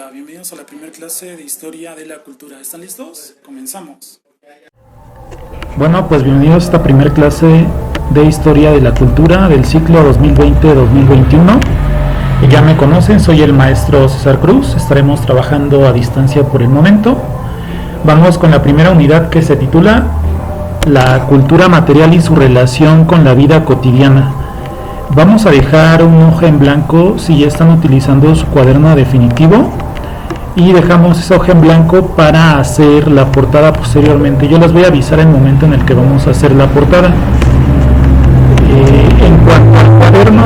Hola, bienvenidos a la primera clase de Historia de la Cultura. ¿Están listos? Comenzamos. Bueno, pues bienvenidos a esta primera clase de Historia de la Cultura del ciclo 2020-2021. Ya me conocen, soy el maestro César Cruz. Estaremos trabajando a distancia por el momento. Vamos con la primera unidad, que se titula La cultura material y su relación con la vida cotidiana. Vamos a dejar una hoja en blanco si ya están utilizando su cuaderno definitivo, y dejamos esa hoja en blanco para hacer la portada posteriormente. Yo les voy a avisar el momento en el que vamos a hacer la portada. En cuanto al cuaderno,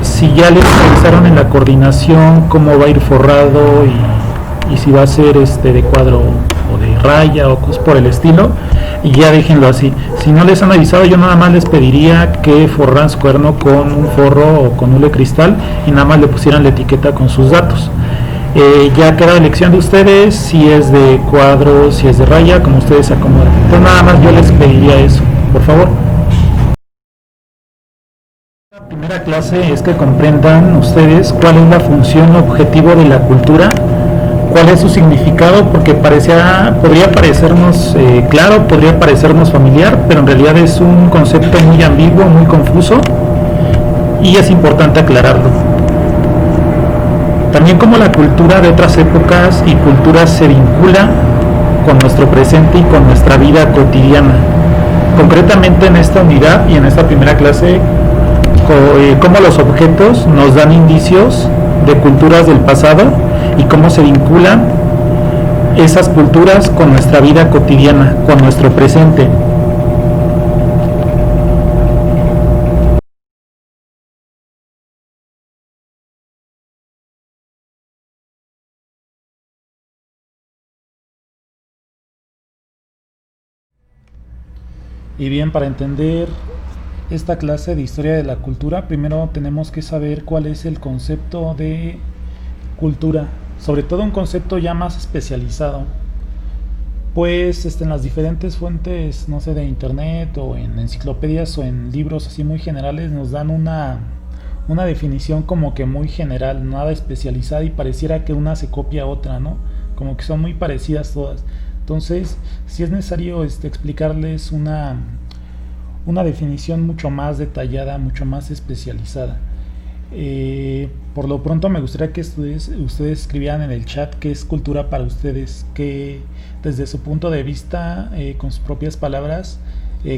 si ya les avisaron en la coordinación cómo va a ir forrado y si va a ser de cuadro o de raya o cosas por el estilo, y ya déjenlo así. Si no les han avisado, yo nada más les pediría que forraran su cuaderno con un forro o con hule cristal y nada más le pusieran la etiqueta con sus datos. Ya queda elección de ustedes, si es de cuadro, si es de raya, como ustedes se acomodan. Entonces nada más yo les pediría eso, por favor. La primera clase es que comprendan ustedes cuál es la función o objetivo de la cultura, cuál es su significado, porque podría parecernos claro, podría parecernos familiar, pero en realidad es un concepto muy ambiguo, muy confuso, y es importante aclararlo. También cómo la cultura de otras épocas y culturas se vincula con nuestro presente y con nuestra vida cotidiana. Concretamente en esta unidad y en esta primera clase, cómo los objetos nos dan indicios de culturas del pasado y cómo se vinculan esas culturas con nuestra vida cotidiana, con nuestro presente. Y bien, para entender esta clase de historia de la cultura, primero tenemos que saber cuál es el concepto de cultura, sobre todo un concepto ya más especializado, pues en las diferentes fuentes, no sé, de internet o en enciclopedias o en libros así muy generales, nos dan una definición como que muy general, nada especializada, y pareciera que una se copia a otra, ¿no? Como que son muy parecidas todas. Entonces, si es necesario explicarles una definición mucho más detallada, mucho más especializada. Por lo pronto me gustaría que ustedes escribieran en el chat qué es cultura para ustedes, que desde su punto de vista, con sus propias palabras,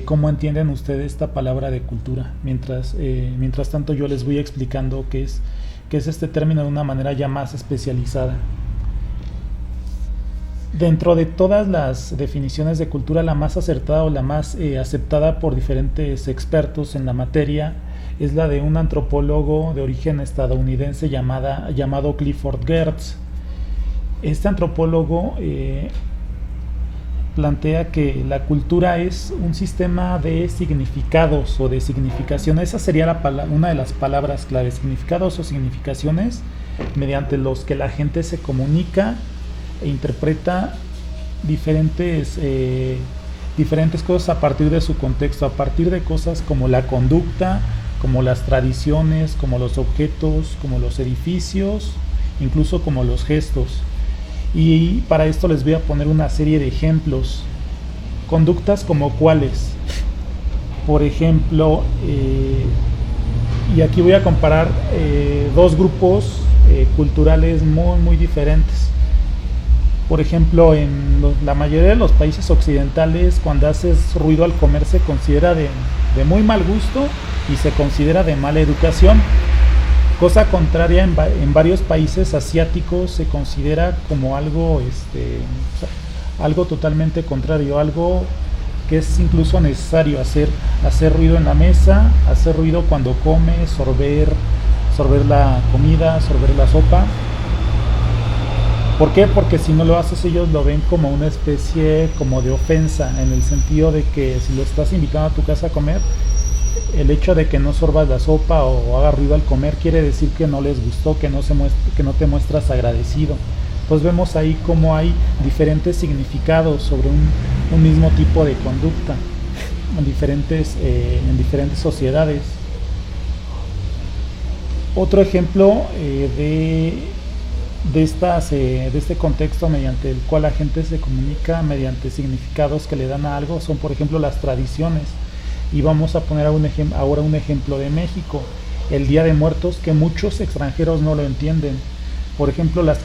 cómo entienden ustedes esta palabra de cultura. Mientras tanto yo les voy explicando qué es este término de una manera ya más especializada. Dentro de todas las definiciones de cultura, la más acertada o la más aceptada por diferentes expertos en la materia es la de un antropólogo de origen estadounidense llamado Clifford Geertz. Este antropólogo plantea que la cultura es un sistema de significados o de significaciones. Esa sería una de las palabras clave: significados o significaciones, mediante los que la gente se comunica e interpreta diferentes cosas a partir de su contexto, a partir de cosas como la conducta, como las tradiciones, como los objetos, como los edificios, incluso como los gestos. Y para esto les voy a poner una serie de ejemplos. Conductas como cuáles. Por ejemplo, y aquí voy a comparar dos grupos culturales muy, muy diferentes. Por ejemplo, en la mayoría de los países occidentales, cuando haces ruido al comer se considera de muy mal gusto y se considera de mala educación. Cosa contraria, en varios países asiáticos se considera como algo totalmente contrario, algo que es incluso necesario hacer ruido en la mesa, hacer ruido cuando comes, sorber la comida, sorber la sopa. ¿Por qué? Porque si no lo haces, ellos lo ven como una especie como de ofensa, en el sentido de que si lo estás invitando a tu casa a comer, el hecho de que no sorbas la sopa o haga ruido al comer quiere decir que no les gustó, que no te muestras agradecido. Pues vemos ahí cómo hay diferentes significados sobre un mismo tipo de conducta en diferentes sociedades. Otro ejemplo de este contexto mediante el cual la gente se comunica mediante significados que le dan a algo son, por ejemplo, las tradiciones. Y vamos a poner ahora un ejemplo de México, el Día de Muertos, que muchos extranjeros no lo entienden. Por ejemplo, las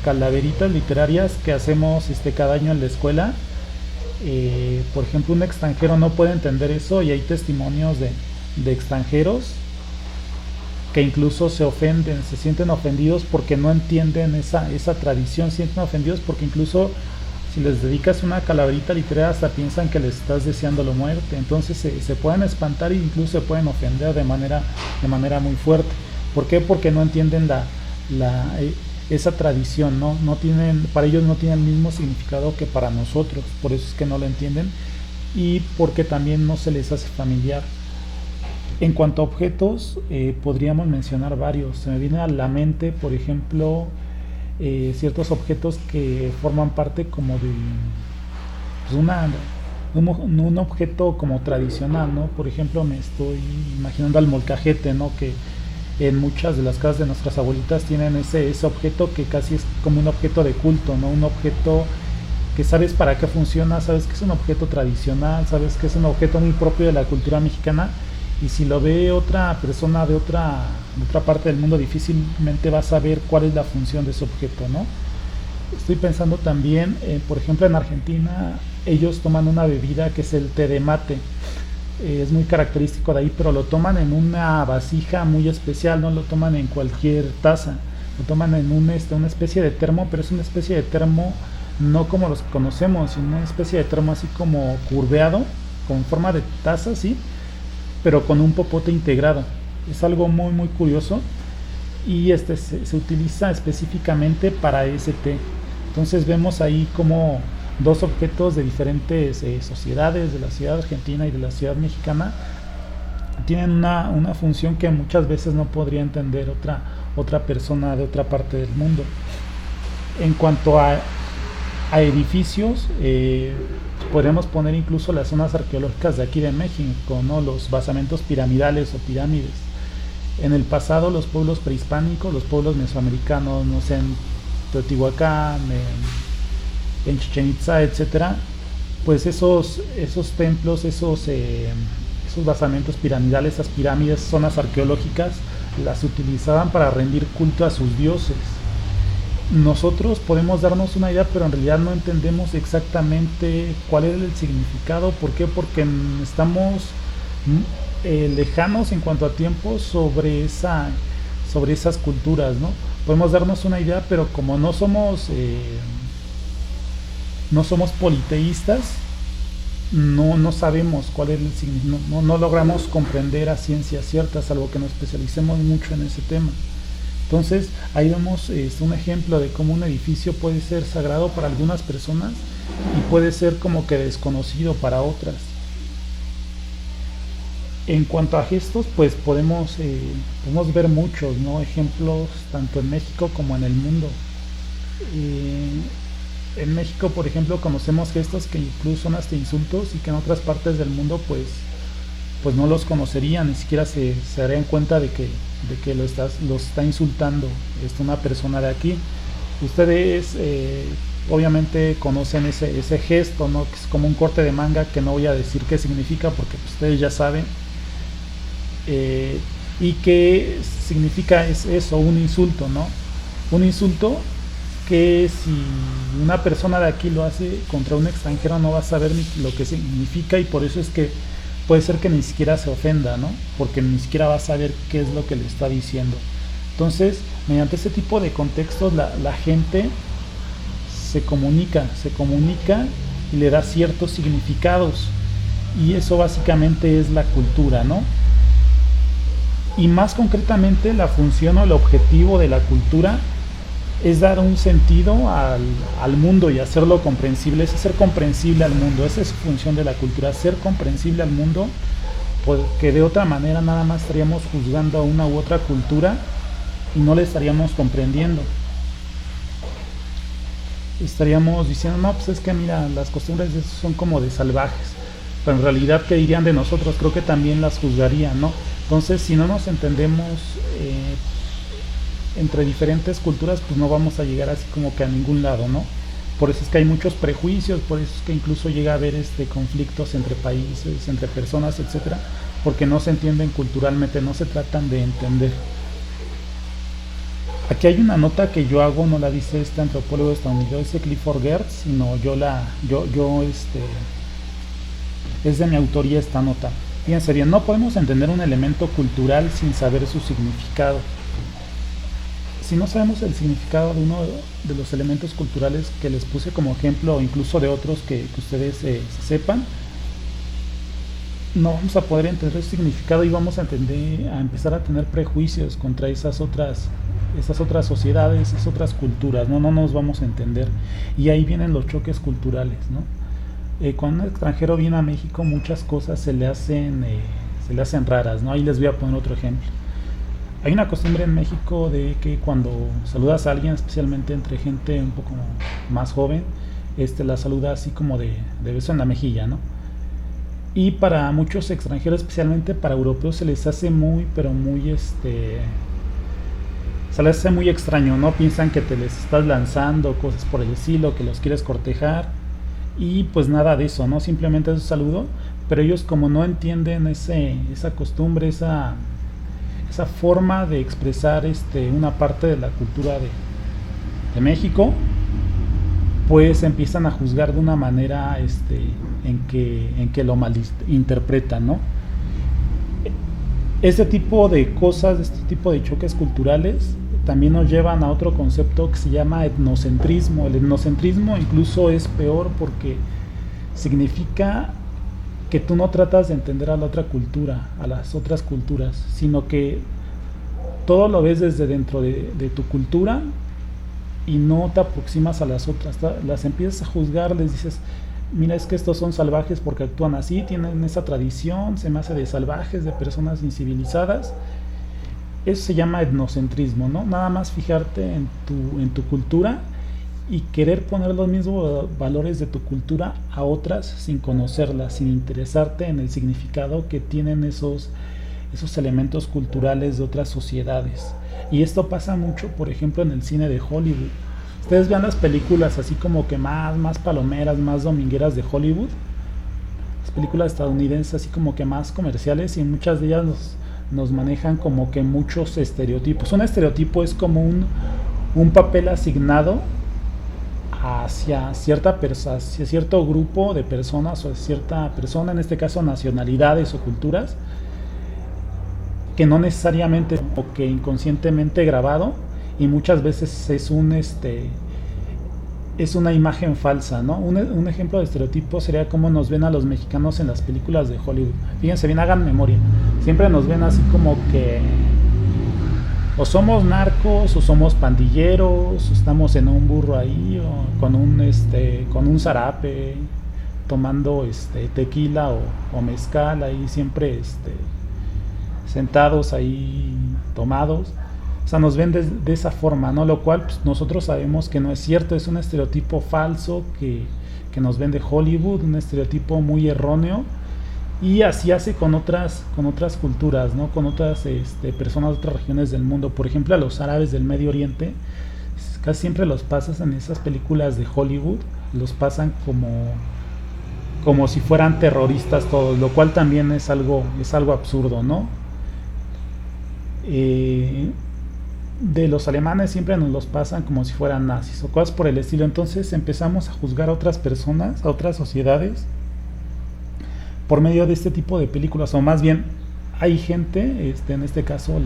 calaveritas literarias que hacemos cada año en la escuela. Por ejemplo, un extranjero no puede entender eso, y hay testimonios de extranjeros que incluso se ofenden, se sienten ofendidos porque no entienden esa tradición, se sienten ofendidos porque incluso si les dedicas una calaverita literaria hasta piensan que les estás deseando la muerte. Entonces se pueden espantar e incluso se pueden ofender de manera muy fuerte. ¿Por qué? Porque no entienden esa tradición, ¿no? Para ellos no tiene el mismo significado que para nosotros, por eso es que no lo entienden, y porque también no se les hace familiar. En cuanto a objetos, podríamos mencionar varios. Se me viene a la mente, por ejemplo, ciertos objetos que forman parte como de pues un objeto como tradicional, ¿no? Por ejemplo, me estoy imaginando al molcajete, ¿no? Que en muchas de las casas de nuestras abuelitas tienen ese objeto que casi es como un objeto de culto, ¿no? Un objeto que sabes para qué funciona, sabes que es un objeto tradicional, sabes que es un objeto muy propio de la cultura mexicana, y si lo ve otra persona de otra parte del mundo, difícilmente va a saber cuál es la función de ese objeto, ¿no? Estoy pensando también, por ejemplo, en Argentina ellos toman una bebida que es el té de mate. Es muy característico de ahí, pero lo toman en una vasija muy especial, no lo toman en cualquier taza, lo toman en una especie de termo, pero es una especie de termo no como los que conocemos, sino una especie de termo así como curveado, con forma de taza, sí, pero con un popote integrado. Es algo muy muy curioso, y se utiliza específicamente para ese té. Entonces vemos ahí como dos objetos de diferentes sociedades, de la ciudad argentina y de la ciudad mexicana, tienen una función que muchas veces no podría entender otra persona de otra parte del mundo. En cuanto a edificios, podemos poner incluso las zonas arqueológicas de aquí de México, ¿no? Los basamentos piramidales o pirámides. En el pasado los pueblos prehispánicos, los pueblos mesoamericanos, no sé, en Teotihuacán, en Chichén Itzá, etcétera, pues esos templos, esos basamentos piramidales, esas pirámides, zonas arqueológicas, las utilizaban para rendir culto a sus dioses. Nosotros podemos darnos una idea, pero en realidad no entendemos exactamente cuál es el significado. ¿Por qué? Porque estamos lejanos en cuanto a tiempo sobre esas culturas, ¿no? Podemos darnos una idea, pero como no somos politeístas, no sabemos cuál es el significado, no logramos comprender a ciencia cierta, salvo que nos especialicemos mucho en ese tema. Entonces ahí vemos un ejemplo de cómo un edificio puede ser sagrado para algunas personas y puede ser como que desconocido para otras. En cuanto a gestos, pues podemos ver muchos, ¿no? Ejemplos tanto en México como en el mundo. En México, por ejemplo, conocemos gestos que incluso son hasta insultos, y que en otras partes del mundo pues no los conocerían, ni siquiera se darían cuenta de que los está insultando una persona de aquí. Ustedes obviamente conocen ese gesto, ¿no? Que es como un corte de manga, que no voy a decir qué significa porque pues, ustedes ya saben. Y qué significa es eso, un insulto, ¿no? Un insulto que si una persona de aquí lo hace contra un extranjero no va a saber ni lo que significa, y por eso es que puede ser que ni siquiera se ofenda, ¿no? Porque ni siquiera va a saber qué es lo que le está diciendo. Entonces, mediante ese tipo de contextos, la gente se comunica y le da ciertos significados, y eso básicamente es la cultura, ¿no? Y más concretamente, la función o el objetivo de la cultura es dar un sentido al mundo y hacerlo comprensible, es hacer comprensible al mundo. Esa es su función de la cultura, hacer comprensible al mundo, porque de otra manera nada más estaríamos juzgando a una u otra cultura y no le estaríamos comprendiendo. Estaríamos diciendo, no, pues es que mira, las costumbres de esos son como de salvajes, pero en realidad, ¿qué dirían de nosotros? Creo que también las juzgarían, ¿no? Entonces, si no nos entendemos entre diferentes culturas, pues no vamos a llegar así como que a ningún lado, ¿no? Por eso es que hay muchos prejuicios, por eso es que incluso llega a haber conflictos entre países, entre personas, etcétera, porque no se entienden culturalmente, no se tratan de entender. Aquí hay una nota que yo hago, no la dice este antropólogo estadounidense Clifford Geertz, sino es de mi autoría esta nota. Fíjense bien, no podemos entender un elemento cultural sin saber su significado. Si no sabemos el significado de uno de los elementos culturales que les puse como ejemplo, o incluso de otros que ustedes sepan, no vamos a poder entender su significado y vamos a empezar a tener prejuicios contra esas otras sociedades, esas otras culturas, no nos vamos a entender. Y ahí vienen los choques culturales, ¿no? Cuando un extranjero viene a México, muchas cosas se le hacen raras, ¿no? Ahí les voy a poner otro ejemplo. Hay una costumbre en México de que cuando saludas a alguien, especialmente entre gente un poco más joven, la saluda así como de beso en la mejilla, ¿no? Y para muchos extranjeros, especialmente para europeos, se les hace se les hace muy extraño, ¿no? Piensan que te les estás lanzando, cosas por el estilo, que los quieres cortejar, y pues nada de eso, ¿no? Simplemente es un saludo, pero ellos como no entienden esa costumbre, esa forma de expresar una parte de la cultura de México, pues empiezan a juzgar de una manera en que lo malinterpretan, ¿no? Este tipo de cosas, este tipo de choques culturales también nos llevan a otro concepto que se llama etnocentrismo. El etnocentrismo incluso es peor porque significa que tú no tratas de entender a la otra cultura, a las otras culturas, sino que todo lo ves desde dentro de tu cultura y no te aproximas a las otras, las empiezas a juzgar, les dices, mira, es que estos son salvajes porque actúan así, tienen esa tradición, se me hace de salvajes, de personas incivilizadas. Eso se llama etnocentrismo, ¿no? Nada más fijarte en tu cultura y querer poner los mismos valores de tu cultura a otras sin conocerlas, sin interesarte en el significado que tienen esos elementos culturales de otras sociedades. Y esto pasa mucho, por ejemplo, en el cine de Hollywood. Ustedes vean las películas así como que más palomeras, más domingueras de Hollywood, las películas estadounidenses así como que más comerciales, y muchas de ellas nos manejan como que muchos estereotipos. Un estereotipo es como un papel asignado hacia cierto grupo de personas o cierta persona, en este caso nacionalidades o culturas, que no necesariamente o que inconscientemente grabado, y muchas veces es una imagen falsa, ¿no? Un ejemplo de estereotipo sería cómo nos ven a los mexicanos en las películas de Hollywood. Fíjense bien, hagan memoria. Siempre nos ven así como que o somos narcos, o somos pandilleros, o estamos en un burro ahí, o con un zarape, tomando tequila o mezcal ahí, siempre sentados ahí tomados. O sea, nos ven de esa forma, ¿no? Lo cual pues, nosotros sabemos que no es cierto, es un estereotipo falso que nos vende Hollywood, un estereotipo muy erróneo, y así hace con otras culturas, ¿no? Con otras personas de otras regiones del mundo. Por ejemplo, a los árabes del Medio Oriente, casi siempre los pasas en esas películas de Hollywood, los pasan como si fueran terroristas todos, lo cual también es algo absurdo, ¿no? De los alemanes siempre nos los pasan como si fueran nazis o cosas por el estilo. Entonces empezamos a juzgar a otras personas, a otras sociedades, por medio de este tipo de películas, o más bien hay gente, en este caso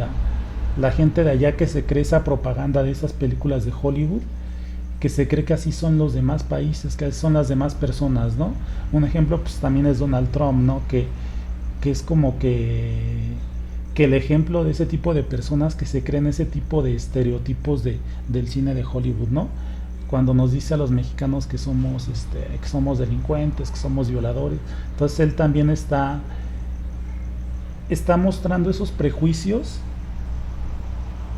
la gente de allá, que se cree esa propaganda de esas películas de Hollywood, que se cree que así son los demás países, que así son las demás personas, ¿no? Un ejemplo pues también es Donald Trump, ¿no? Que es como que el ejemplo de ese tipo de personas que se creen ese tipo de estereotipos del cine de Hollywood, ¿no? Cuando nos dice a los mexicanos que somos delincuentes, que somos violadores. Entonces él también está mostrando esos prejuicios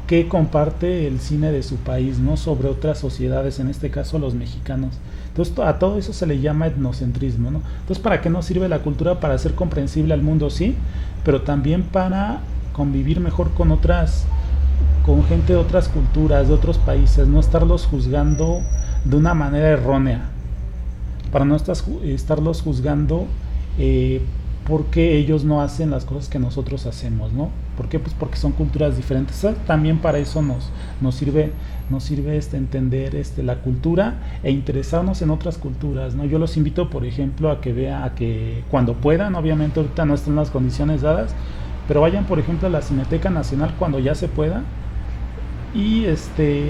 que comparte el cine de su país, ¿no? Sobre otras sociedades, en este caso los mexicanos. Entonces a todo eso se le llama etnocentrismo, ¿no? Entonces, ¿para qué nos sirve la cultura? Para hacer comprensible al mundo, sí, pero también para convivir mejor con otras con gente de otras culturas, de otros países, no estarlos juzgando de una manera errónea, para no estarlos juzgando porque ellos no hacen las cosas que nosotros hacemos, ¿no? ¿Por qué? Pues porque son culturas diferentes. También para eso nos sirve entender la cultura e interesarnos en otras culturas, ¿no? Yo los invito, por ejemplo, a que cuando puedan, obviamente ahorita no están las condiciones dadas, pero vayan, por ejemplo, a la Cineteca Nacional cuando ya se pueda, y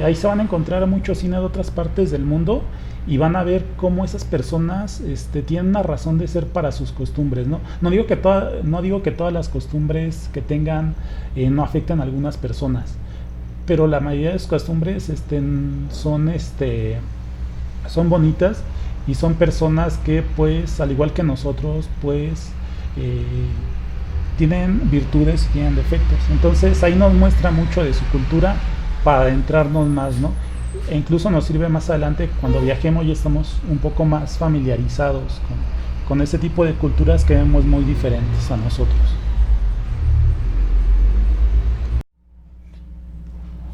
ahí se van a encontrar mucho cine de otras partes del mundo, y van a ver cómo esas personas tienen una razón de ser para sus costumbres, ¿no? No digo que todas las costumbres que tengan no afectan a algunas personas, pero la mayoría de sus costumbres son bonitas, y son personas que, pues, al igual que nosotros, pues tienen virtudes y tienen defectos. Entonces ahí nos muestra mucho de su cultura para adentrarnos más, ¿no? E incluso nos sirve más adelante cuando viajemos y estamos un poco más familiarizados con ese tipo de culturas que vemos muy diferentes a nosotros.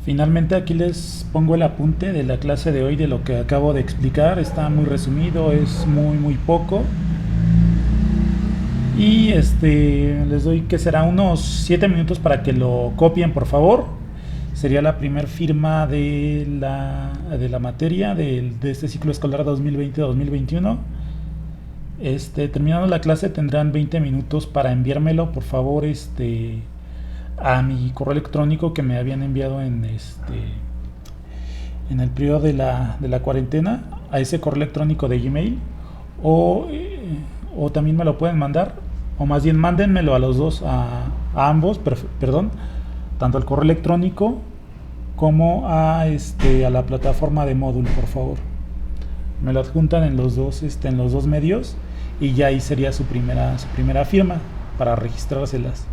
Finalmente aquí les pongo el apunte de la clase de hoy, de lo que acabo de explicar. Está muy resumido, es muy poco. Y les doy que será unos 7 minutos para que lo copien, por favor. Sería la primer firma de la materia de este ciclo escolar 2020-2021. Terminando la clase tendrán 20 minutos para enviármelo, por favor, a mi correo electrónico que me habían enviado en el periodo de la cuarentena, a ese correo electrónico de Gmail, o también me lo pueden mandar, o más bien mándenmelo a los dos, a ambos, perdón, tanto al correo electrónico como a la plataforma de Moodle, por favor. Me lo adjuntan en los dos medios, y ya ahí sería su primera firma para registrárselas.